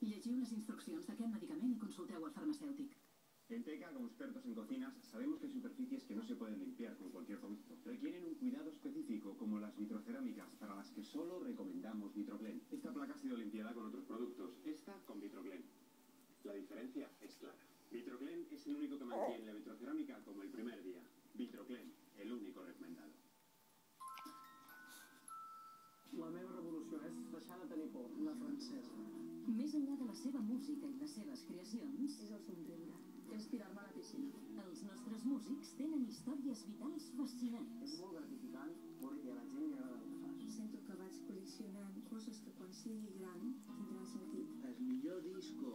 Llegiu les instruccions d'aquest medicament i consulteu al farmacèutic. En Teca, como expertos en cocinas, sabemos que hay superficies que no se pueden limpiar con cualquier producto. Requieren un cuidado específico, como las vitrocerámicas, para las que solo recomendamos Vitroglen. Esta placa ha sido limpiada con otros productos, esta con Vitroglen. La diferencia es clara. Vitroglen es el único que mantiene la vitrocerámica como el primer día. Vitroglen, el único recomendado. La meva revolució és deixar de tenir por. La francesa. Més enllà de la seva música i les seves creacions, És el somriure. És tirar-me a la piscina. els nostres músics tenen històries vitals fascinants. És molt gratificant veure que a la gent li agrada el que fas. Sento que vaig col·leccionant coses que quan sigui gran tindran sentit. El millor disco,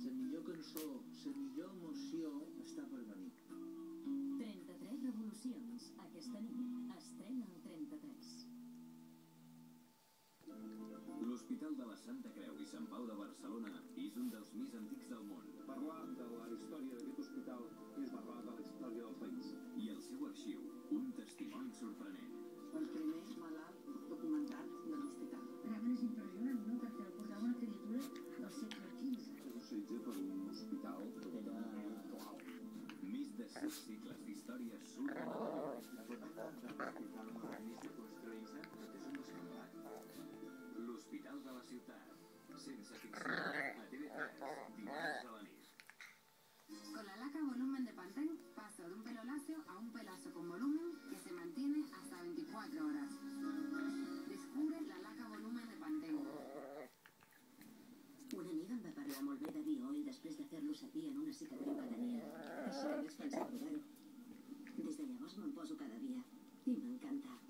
la millor cançó, la millor emoció està per venir. 33 revolucions. Aquesta nit estrena el 33. L'Hospital de la Santa Creu i Sant Pau de Barcelona és un dels més antics del món. Parlar de la història d'aquest hospital és parlar de la història del país. I el seu arxiu, un testimoni sorprenent. El primer malalt documentat de l'hospital. Realment és impressionant, no?, perquè el portava una criatura del segle XV. S'utilitza per un hospital que era clau. Més de 6 segles d'història sorprenent. La propietat de l'hospital modernista construïda és un semblat. L'Hospital de la Ciutat. Sense ficció. A TV3. Dimarts a la nit. Con la laca volumen de Pantene paso de un pelo lacio a un pelazo con volumen que se mantiene hasta 24 horas. Descubre la laca volumen de Pantene. Una amiga em va parlar molt bé de Dio i després de fer-lo servir en una cicatriu que tenia. Així que vaig pensar provar-ho. Des de llavors me'n poso cada dia i m'encanta.